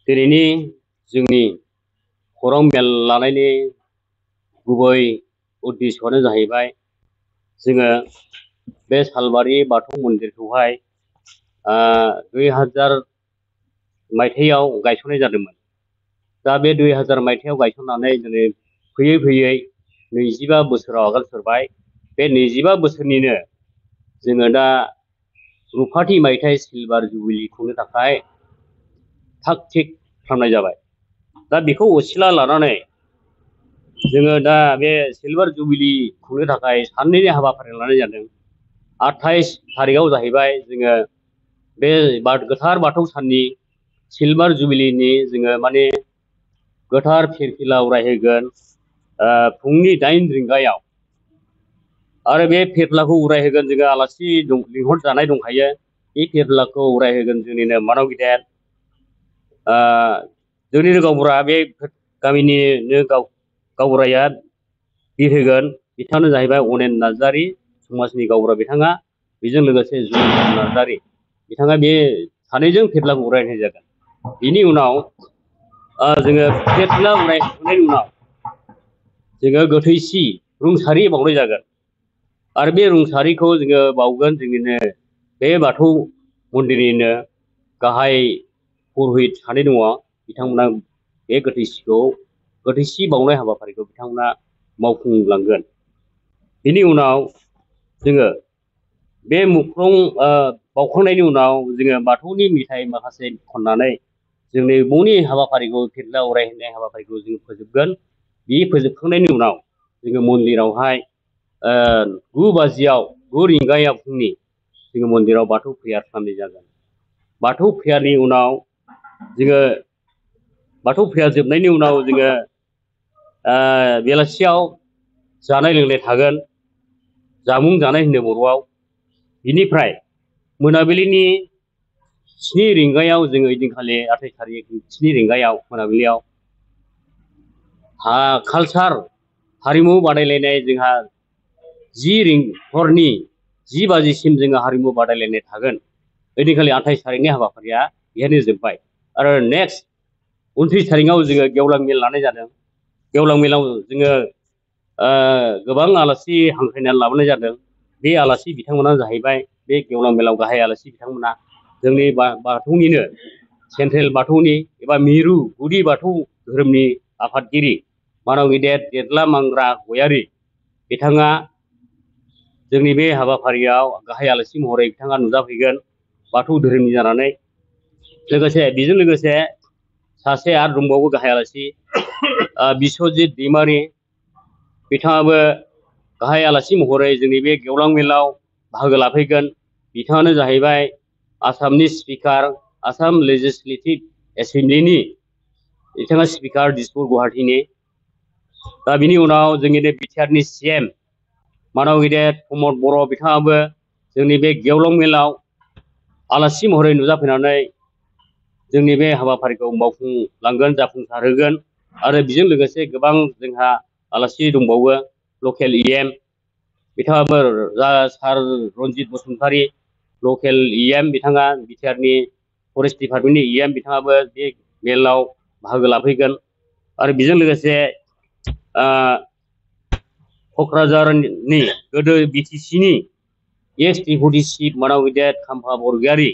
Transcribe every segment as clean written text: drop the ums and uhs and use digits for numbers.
दिनैनि जोंनि खौरां मेल लानायनि गुबै उद्देश्यआनो जाहैबाय जोङो बे सालबारि बाथौ मन्दिरखौहाय 2000 मायथाइयाव गायसननाय जादोंमोन। दा बे 2000 मायथाइयाव गायसननानै दिनै फैयै फैयै 25 बोसोराव आगान सुरबाय। बे 25 बोसोरनिनो जोङो दा रुफाथि मायथाइ सिलभार जुबिलि खुंनो थाखाय थाग थिग खालामनाय जाबाय। दा बेखौ असिला लानानै जोङो दा बे सिलभार जुबिलि खुंनो थाखाय साननैनि हाबाफारि लानाय जादों। 28 थारिखआव जाहैबाय जोङो बे गोथार बाथौ साननि सिलभार जुबिलिनि जोङो माने गोथार फिरफिला उरायहोगोन फुंनि 8 रिंगायाव। आरो बे फिरफिलाखौ उरायहोगोन जोङो आलासि लिंहरजानाय दंखायो। बे फिरफिलाखौ उरायहोगोन जोंनिनो मानव गेदेर जोंनिनो गावबुरा, बे गामिनिनो गावबुराया बिरहोगोन। बिथाङानो जाहैबाय अनेन नार्जारि, समाजनि गावबुरा बिथाङा। बेजों लोगोसे जुनेन नार्जारि, बिथाङा बे सानैजों फिरफिलाखौ उरायहोनाय जागोन। बिनि उनाव जोङो फिरफिला उरायखांनायनि उनाव जोङो गोथैसि रुंसारि बावनाय जागोन। आरो बे रुंसारिखौ जोङो बावगोन जोंनिनो बे बाथौ मन्दिरनिनो गाहाय पुरहित सानै दङ। बिथांमोना बे गोथैसि बावनाय हाबाफारिखौ बिथांमोना मावफुंलांगोन। बिनि उनाव जोङो बे मुख्लं बावखांनायनि उनाव जोङो बाथौनि मेथाइ माखासे खननानै जोंनि बनि हाबाफारिखौ फिरफिला उरायहोनाय हाबाफारिखौ जोङो फोजोबगोन। बे फोजोबखांनायनि उनाव जोङो मन्दिरावहाय 9 रिंगायाव फुंनि जोङो मन्दिराव बाथौ प्रेयार खालामनाय जागोन। बाथौ प्रेयारनि उनाव जोङो बाथौ प्रेयार जोबनायनि उनाव जोङो बेलासियाव जानाय लोंनाय थागोन, जामुं जानाय होनो बर'आव। बिनिफ्राय मोनाबिलिनि 7 रिंगायाव जोङो ओइदिनखालि 28 थारिख 7 रिंगायाव मोनाबिलियाव कालचार हारिमु बादायलायनाय जोंहा हरनि 10 बाजिसिम जोङो हारिमु बादायलायनाय थागोन। ओइदिनखालि 28 थारिखनि हाबाफारिया बेहायनो जोब्बाय। आरो नेक्स्ट 29 थारिखआव जोङो गेवलां मेल लानाय जादों। गेवलां मेलाव जोङो गोबां आलासि हांख्रायनानै लाबोनाय जादों। बे आलासि बिथांमोना जाहैबाय बे गेवलां मेलाव गाहाय आलासि बिथांमोना जोंनि बाथौनिनो सेन्ट्रेल बाथौनि एबा मिरु गुदि बाथौ धोरोमनि आफादगिरि मानव गेदेर देदला मांग्रा गयारि बिथाङा जोंनि बे हाबाफारियाव गाहाय आलासि महरै बिथाङा नुजाफैगोन बाथौ धोरोमनि जानानै। लोगोसे बेजों लोगोसे सासे आरो दंबावो गाहाय आलासि बिस्वजित दैमारि, बिथाङाबो गाहाय आलासि महरै जोंनि बे गेवलां मेलाव बाहागो लाफैगोन। बिथाङानो जाहैबाय आसामनि स्पिकार, आसाम लेजिस्लेटिभ एसेमब्लिनि बिथाङा स्पिकार दिसपुर गुवाहाटीनि। दा बिनि उनाव जोंनिनो बिटिआरनि CM मानव गेदेर प्रमद बर' बिथाङाबो जोंनि बे गेवलां मेलाव आलासि महरै नुजाफैनानै जोंनि बे हाबाफारिखौ मावफुंलांगोन, जाफुंसारहोगोन। आरो बेजों लोगोसे गोबां जोंहा आलासि दंबावो लकेल EM बिथाङाबो सार रन्जित बसुमतारी, लकेल EM बिथाङा बिटिआरनि फरेस्ट डिपार्टमेन्टनि EM बिथाङाबो बे मेलाव बाहागो लाफैगोन। आरो बेजों लोगोसे क'क्राझारनि गोदो BTCनि एक्स डेपुटि चिफ मानव गेदेर खाम्फा बरगयारि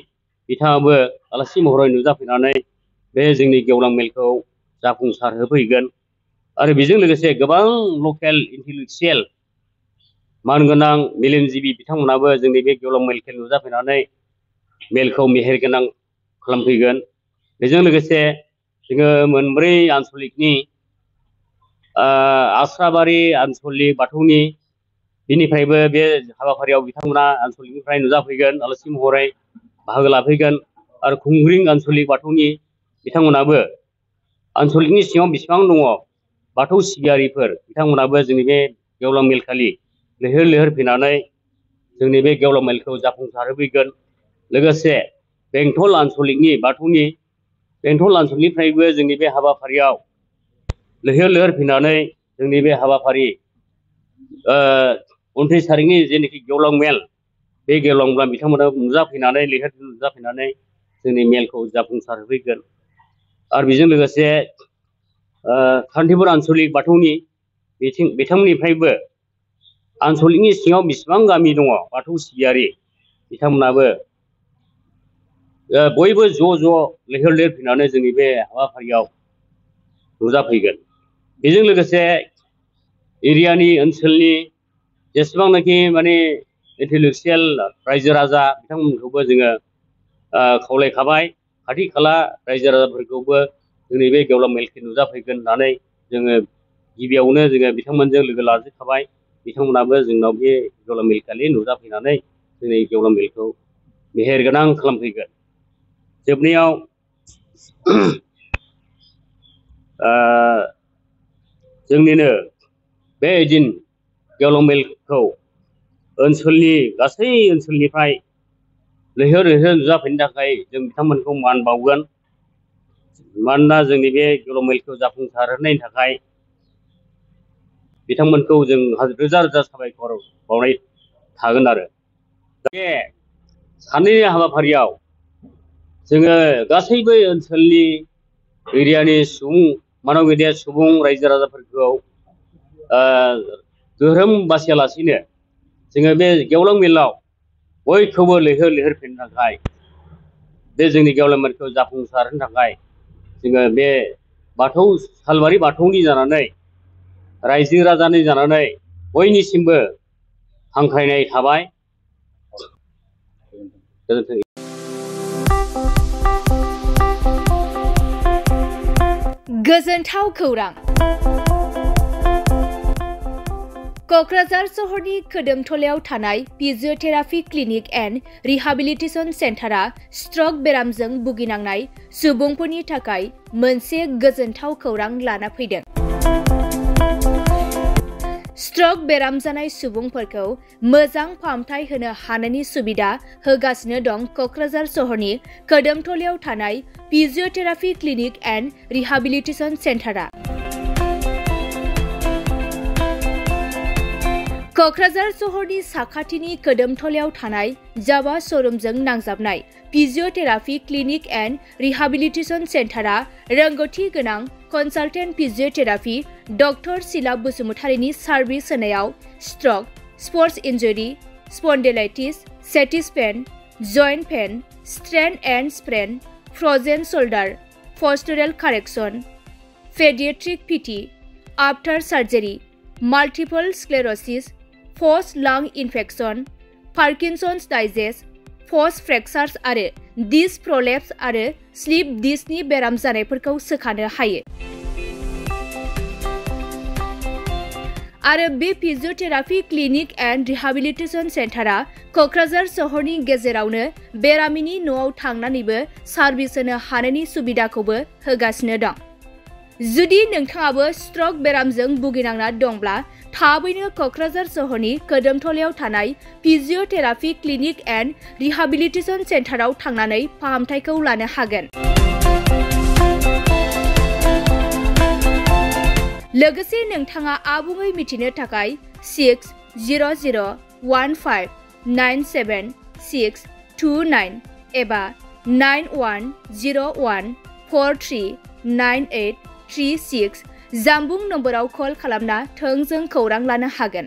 बिथाङाबो आलासि महरै नुजाफैनानै बे जोंनि गेवलां मेलखौ जाफुंसार होफैगोन। आरो बेजों लोगोसे गोबां लकेल इन्टेलेक्सुयेल मानगोनां मेलेमजिबि बिथांमोनाबो जोंनि बे गेवलां मेलखौ नुजाफैनानै मेलखौ मेहेरगोनां खालामफैगोन। बेजों लोगोसे जोङो मोनब्रै आन्सलिकनि आस्राबारि आन्सलिक बाथौनि बिनिफ्रायबो बे हाबाफारियाव बिथांमोना आन्सलिकनिफ्राय नुजाफैगोन, आलासि महरै बाहागो लाफैगोन। आरो खुंग्रिं आन्सलिक बाथौनि बिथांमोनाबो आन्सलिकनि सिङाव बेसेबां दङ बाथौ सिबियारिफोर बिथांमोनाबो जोंनि बे गेवलां मेलखालि लैहोर लैहोर फैनानै जोंनि बे गेवलां मेलखौ जाफुंसारहोफैगोन। लोगोसे बेंटल आन्सलिकनि बाथौनि बेंटल आन्सलिकनिफ्रायबो जोंनि बे हाबाफारियाव लैहोर लैहोर फैनानै जोंनि बे हाबाफारि 29 थारिखनि जेनाखि गेवलां मेल, बे गेवलां बिथांमोना नुजाफैनानै लैहोर नुजाफैनानै जोंनि मेलखौ जाफुंसार होफैगोन। आरो बेजों लोगोसे सान्तिपुर आन्सलिक बाथौनि बिथांमोननिफ्रायबो आन्सलिकनि सिङाव बेसेबां गामि दङ बाथौ सिबियारि बिथांमोनाबो बयबो ज' लैहोर लैहोर फैनानै जोंनि बे हाबाफारियाव नुजाफैगोन। बेजों लोगोसे एरियानि ओनसोलनि जेसेबांनाखि माने इन्टेलेक्सुयेल रायजो राजा बिथांमोनखौबो जोङो खावलायखाबाय, खाथि खाला रायजो राजाफोरखौबो जोंनि बे गेवलां मेलखौ नुजाफैगोन होननानै जोङो गिबियावनो जोङो बिथांमोनजों लोगो लाजोबखाबाय। बिथांमोनाबो जोंनाव बे गेवलां मेलखालि नुजाफैनानै जोंनि गेवलां मेलखौ मेहेरगोनां खालामफैगोन। जोबनायाव जोंनिनो बे दिन गेवलां मेलखौ ओनसोलनि गासै ओनसोलनिफ्राय लैहोर लैहोर नुजाफैनो थाखाय जों बिथांमोनखौ मान बावगोन। मानोना जोंनि बे गेवलां मेलखौ जाफुंसार होनायनि थाखाय बिथांमोनखौ जों रोजा रोजा साबायखर बावनाय थागोन। आरो बे सानैनि हाबाफारियाव जोङो गासैबो ओनसोलनि एरियानि सुबुं मानब गेदेर सुबुं रायजो राजाफोरखौ धोरोम बासियालासिनो जोङो बे गेवलां मेलाव बयखौबो लैहोर लैहोर फैनो थाखाय बे जोंनि गेवलां मेलखौ जाफुंसार होनो थाखाय जोङो बे बाथौ सालबारि बाथौनि जानानै रायजो राजानि जानानै बयनिसिमबो हांख्रायनाय थाबाय। गोजोन्थों। गोजोनथाव खौरां। क'क्राझार सहरनि खोदोमथलायाव थानाय physiotherapy clinic and rehabilitation सेन्टारा struck बेरामजों भुगिनांनाय सुबुंफोरनि थाखाय मोनसे गोजोनथाव खौरां लाना फैदों। स्ट्रक बेराम जानाय सुबुंफोरखौ मोजां फाहामथाय होनो हानायनि सुबिदा होगासिनो दं क'क्राझार सहरनि खोदोमथलायाव थानाय फिजियोथेरापि क्लिनिक एन्ड रिहाबिलिटेसन सेन्टारा। क'क्राझार सहरनि साखाथिनि खोदोमथलायाव थानाय जावा श'रुमजों नांजाबनाय फिजियोथेरापि क्लिनिक एन्ड रिहाबिलिटेसन सेन्टारा रोंगौथि गोनां कनसालटेन्ट फिजियोथेरापि डक्टर शीला बसुमतारीनि सार्भिस होनायाव stroke, sports injury, spondylitis, sciatica pain, joint pain, strain and sprain, frozen shoulder, postural correction, paediatric PT, after surgery, multiple sclerosis, post lung infection, Parkinson's disease, post fractures आरो disc प्रलेप्स आरो slip डिस्कनि बेराम जानायफोरखौ सोखानो हायो। आरो बे फिजियोथेरापि क्लिनिक एन्ड रिहाबिलिटेसन सेन्टारा क'क्राझार सहरनि गेजेरावनो बेरामिनि न'आव थांनानैबो सार्भिस होनो हानायनि सुबिदाखौबो होगासिनो दं। जुदि नोंथाङाबो स्ट्रक बेरामजों भुगिनांना दंब्ला थाबैनो क'क्राझार सहरनि खोदोमथलायाव थानाय फिजियोथेरापि क्लिनिक एन्ड रिहाबिलिटेसन सेन्टाराव थांनानै फाहामथायखौ लानो हागोन। लोगोसे नोंथाङा आबुङै मिथिनो थाखाय 6000159769 एबा 9101439836 जानबुं नम्बराव कल खालामना थोंजों खौरां लानो हागोन।